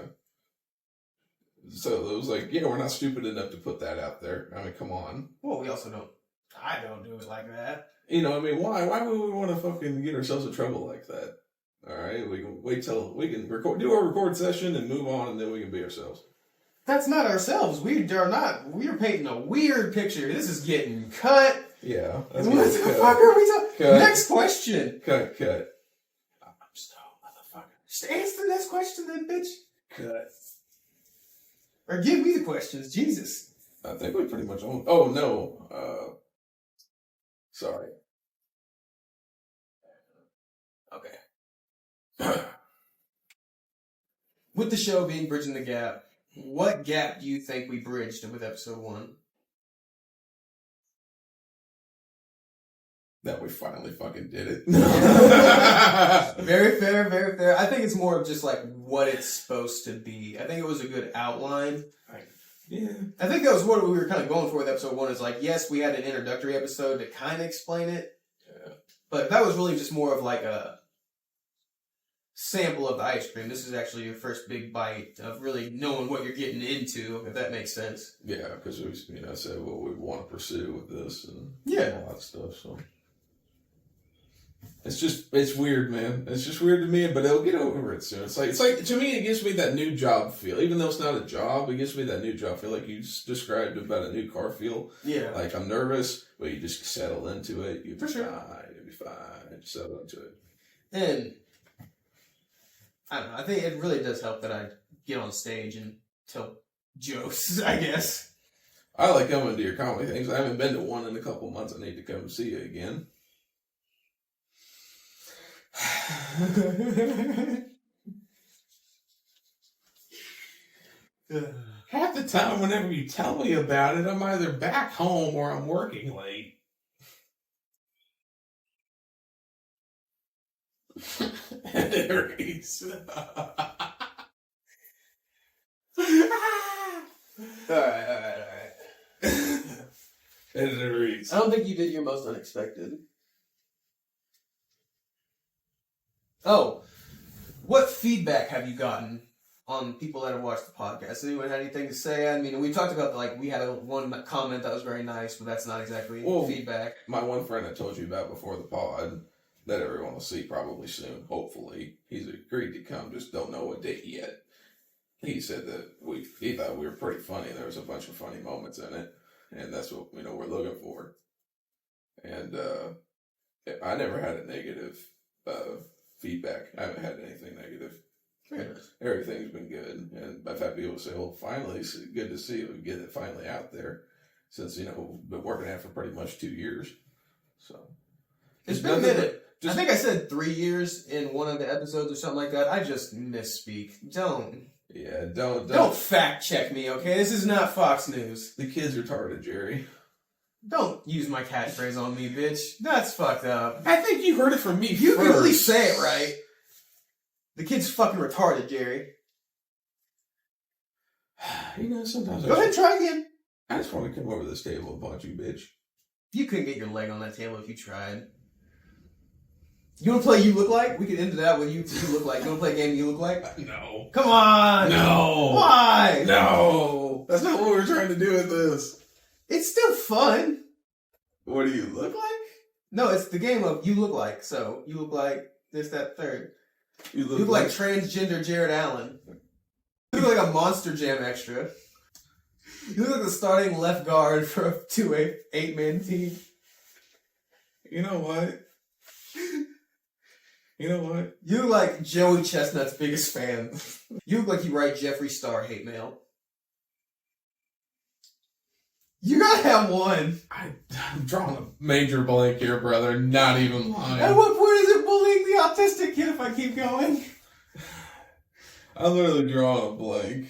So it was like, yeah, we're not stupid enough to put that out there. I mean, come on. Well, we also don't. I don't do it like that. Why? Why would we want to fucking get ourselves in trouble like that? All right, we can wait till we can do our record session and move on, and then we can be ourselves. That's not ourselves. We are not. We are painting a weird picture. This is getting cut. Yeah. What the fuck are we talking? Next question. Cut. I'm stoned, motherfucker. Just answer the next question then, bitch. Cut. Or give me the questions. Jesus. I think we pretty much own. Oh, no. Sorry. Okay. With the show being Bridging the Gap, what gap do you think we bridged with episode 1? That we finally fucking did it. Very fair, very fair. I think it's more of just like what it's supposed to be. I think it was a good outline. Yeah. I think that was what we were kind of going for with episode 1 is like, yes, we had an introductory episode to kind of explain it. Yeah. But that was really just more of like a sample of the ice cream. This is actually your first big bite of really knowing what you're getting into, if that makes sense. Yeah, because we said what we want to pursue with this and yeah, all that stuff. So It's weird, man. It's just weird to me, but it'll get over it soon. It's like to me, it gives me that new job feel. Even though it's not a job, it gives me that new job feel, like you just described about a new car feel. Yeah. Like I'm nervous, but you just settle into it. You'll be For sure. fine. You'll be fine. Settle into it. And I don't know. I think it really does help that I get on stage and tell jokes, I guess. I like coming to your comedy things. I haven't been to one in a couple months. I need to come see you again. Half the time, whenever you tell me about it, I'm either back home or I'm working late. And it hurts. Alright. And it hurts. I don't think you did your most unexpected. Oh, what feedback have you gotten on people that have watched the podcast? Has anyone had anything to say? I mean, we talked about, like, we had one comment that was very nice, but that's not exactly feedback. My one friend I told you about before the pod, that everyone will see probably soon, hopefully. He's agreed to come, just don't know what date yet. He said that he thought we were pretty funny. There was a bunch of funny moments in it, and that's what we're looking for. And I never had a negative feedback. I haven't had anything negative. Everything's been good, and I've had people say, "Well, finally, it's good to see we get it finally out there." Since we've been working at it for pretty much 2 years, so it's been a minute. I think I said 3 years in one of the episodes or something like that. I just misspeak. Don't fact check me, okay? This is not Fox News. The kid's retarded, Jerry. Don't use my catchphrase on me, bitch. That's fucked up. I think you heard it from me. You can at least say it right. The kid's fucking retarded, Jerry. Sometimes Go ahead and try again. I just want to come over this table and punch you, bitch. You couldn't get your leg on that table if you tried. You want to play You Look Like? We could end that with You Look Like. You want to play a game You Look Like? No. Come on! No! Why? No! That's not what we're trying to do with this. It's still fun. What do you look like? No, it's the game of You Look Like. So, you look like this, that, third. You look like transgender Jared Allen. You look like a Monster Jam extra. You look like the starting left guard for a 8-man team. You know what? You look like Joey Chestnut's biggest fan. You look like you write Jeffree Star hate mail. You gotta have one. I'm drawing a major blank here, brother. Not even lying. At what point is it bullying the autistic kid if I keep going? I'm literally drawing a blank.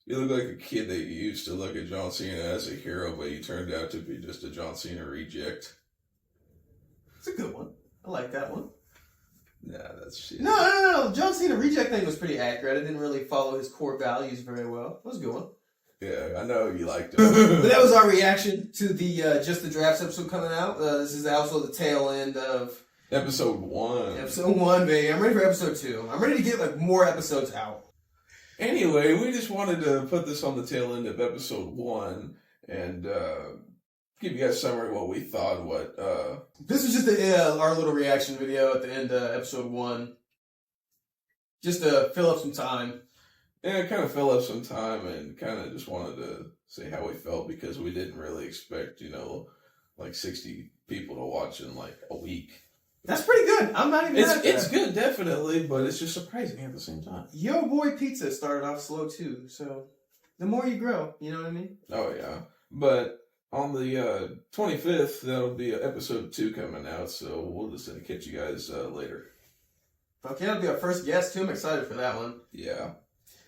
You look like a kid that you used to look at John Cena as a hero, but you turned out to be just a John Cena reject. It's a good one. I like that one. Nah, that's shit. No. John Cena reject thing was pretty accurate. I didn't really follow his core values very well. It was a good one. Yeah, I know you liked it. But that was our reaction to the Just the Drafts episode coming out. This is also the tail end of episode 1. Episode 1, baby. I'm ready for episode 2. I'm ready to get more episodes out. Anyway, we just wanted to put this on the tail end of episode 1 and give you guys a summary of what we thought. This was just our little reaction video at the end of episode 1. Just to fill up some time. Yeah, kind of fill up some time and kind of just wanted to say how we felt because we didn't really expect, 60 people to watch in a week. That's pretty good. I'm not even mad at that. It's good, definitely, but it's just surprising at the same time. Yo Boy Pizza started off slow too, so the more you grow, you know what I mean? Oh, yeah. But on the 25th, that'll be episode 2 coming out, so we'll just catch you guys later. Okay, that'll be our first guest too. I'm excited for that one. Yeah.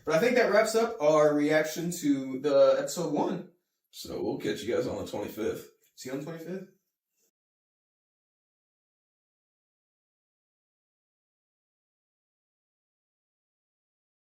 But I think that wraps up our reaction to the episode 1. So we'll catch you guys on the 25th. See you on the 25th.